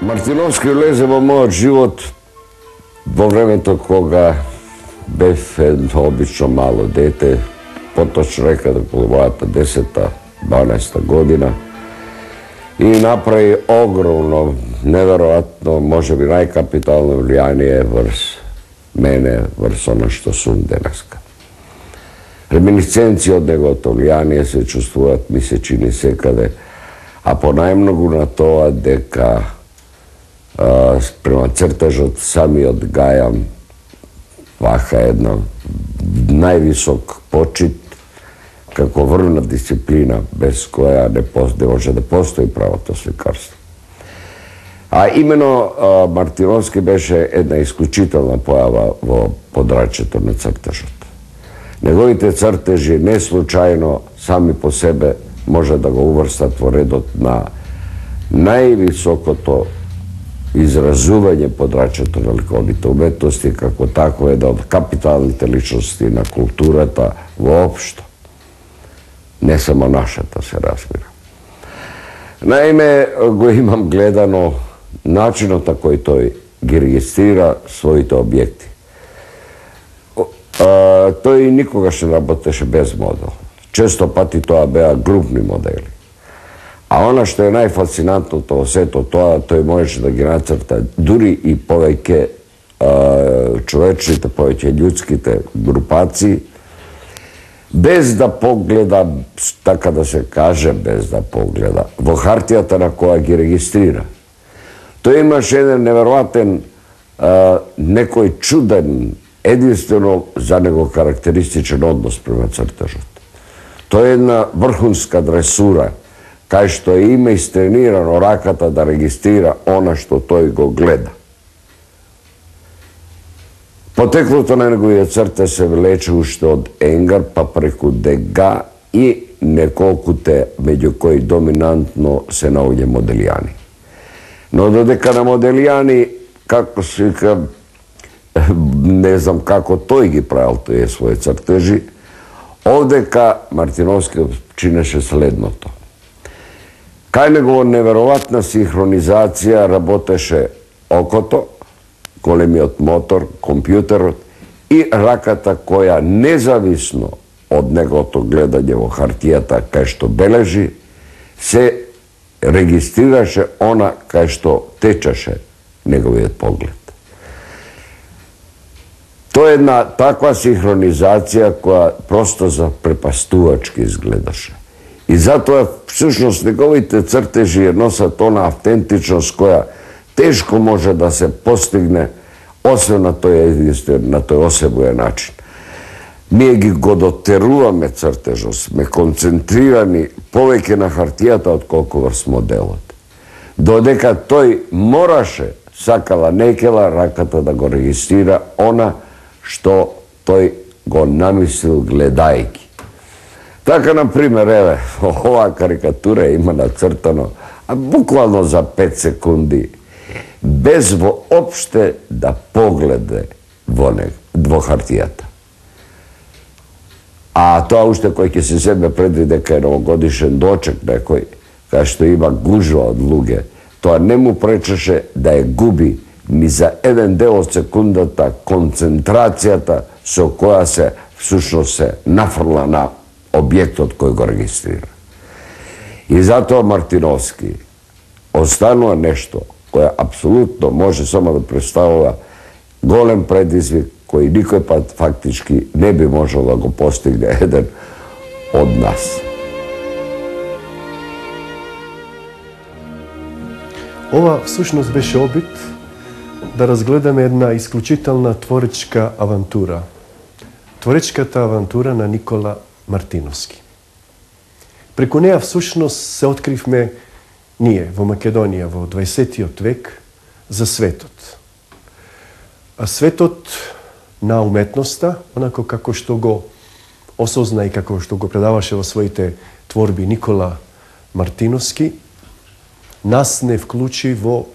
Martinovski uleze во мојот живот во времето кога бев обично мало дете, поточно некаде околу мојата 10-12 година, и направи огромно, неверојатно, може би најкапитално влијание врз мене, врз оно што сум денеска. Реминисценции од неговото влијание се чувствуваат, ми се чини секаде, а понајмногу на тоа дека према цртежот самиот гајам вака една највисок почит како врвна дисциплина без која не може да постои правото сликарство. А имено Мартиновски беше една исклучителна појава во подрачјето на цртежот. Неговите цртежи не случајно сами по себе може да го уврстат во редот на највисокото изразување подрачјето на ликовните уметности, како тако една од капиталните личности на културата воопшто. Не само нашата, се разбира. Наиме, го имам гледано начинот на кој тој ги регистрира своите објекти. Тој никогаш не работеше без модел. Често пати тоа беа групни модели. А она што е најфасцинантното во сето тоа, тој можеше да ги нацрта дури и повеќе човечните, повеќе људските групации, без да погледа, така да се каже, без да погледа, во хартијата на која ги регистрира. Тој имаше еден неверојатен, некој чуден, единствено за него карактеристичен однос према цртежот. Тоа е една врхунска дресура, кај што има истренирано раката да регистрира она што тој го гледа. Потеклото на неговите црте се влече уште од Енгар, па преку Дега и неколкуте, меѓу кои доминантно се наоѓа Модилјани. Но додека на Модилјани, како се вика, не знам како тој ги правил тие своји цртежи, овдека Мартиновски чинеше следното. Кај него неверојатна синхронизација работеше окото, големиот мотор, компјутерот и раката која независно од неговото гледање во хартијата кај што бележи, се регистрираше она кај што течеше неговиот поглед. Тоа е една таква синхронизација која просто запрепастувачки изгледаше. И затоа, всушност, неговите цртежи носат она автентичност која тешко може да се постигне, освен на тој единствен, на тој осебоен начин. Ние ги го дотеруваме цртежот, сме концентрирани повеќе на хартијата отколку врз моделот. Додека тој мораше, сакала некела, раката да го регистрира она што тој го намислил гледајки. Така, например, еве, оваа карикатура има нацртано, а буквално за 5 секунди, без воопште да погледе во хартијата. А тоа уште кој ќе се себе предвид дека е новогодишен дочек некој, кај што има гужва од луѓе, тоа не му пречеше да ја губи ни за еден дел од секундата концентрацијата со која се всушност се нафрла на објектот кој го регистрира. И затоа Мартиновски останува нешто кое апсолутно може само да представува голем предизвик кој никој пат фактички не би можел да го постигне еден од нас. Ова всушност беше обид да разгледаме една исклучителна творечка авантура. Творечката авантура на Никола Мартиновски. Преку неа всушност се откривме ние во Македонија во 20. век за светот. А светот на уметноста, онако како што го осозна и како што го предаваше во своите творби Никола Мартиновски, нас не вклучи во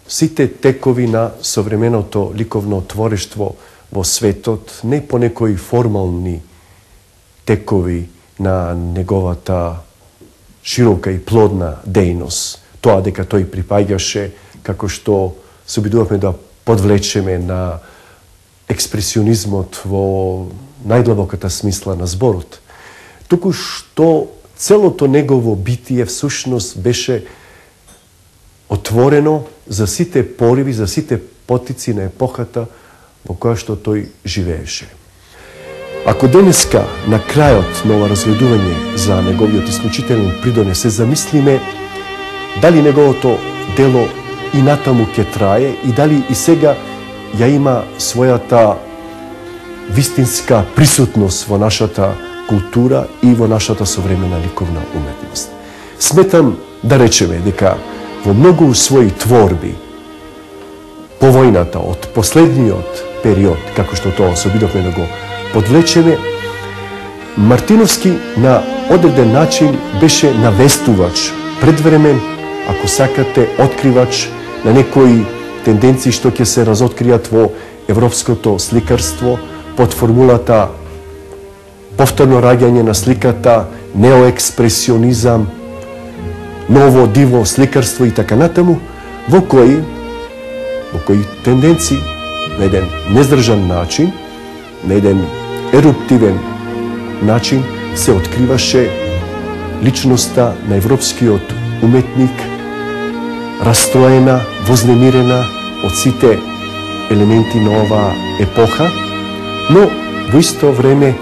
сите текови на современото ликовно творештво во светот, не по некои формални текови на неговата широка и плодна дејност. Тоа дека тој припаѓаше како што се обидувавме да подвлечеме на експресионизмот во најдлабоката смисла на зборот, туку што целото негово битие всушност беше отворено за сите пориви, за сите потици на епохата во која што тој живееше. Ако денеска, на крајот на ова разгледување за неговиот исклучителен придонес, се замислиме дали неговото дело и натаму ќе трае и дали и сега ја има својата вистинска присутност во нашата култура и во нашата современа ликовна уметност. Сметам да речеме дека во многу своји творби по војната од последниот период, како што тоа се обидовме да го подвлечеме, Мартиновски на одреден начин беше навестувач, предвремен, ако сакате, откривач на некои тенденции што ќе се разоткријат во европското сликарство под формулата повторно раѓање на сликата, неоекспресионизам, ново диво сликарство и така натаму, во кои тенденции на еден нездржан начин, на еден еруптивен начин се откриваше личноста на европскиот уметник, растроена, вознемирена од сите елементи на оваа епоха, но во исто време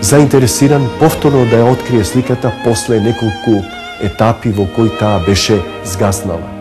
заинтересиран повторно да ја открие сликата после неколку етапи во кои таа беше згаснала.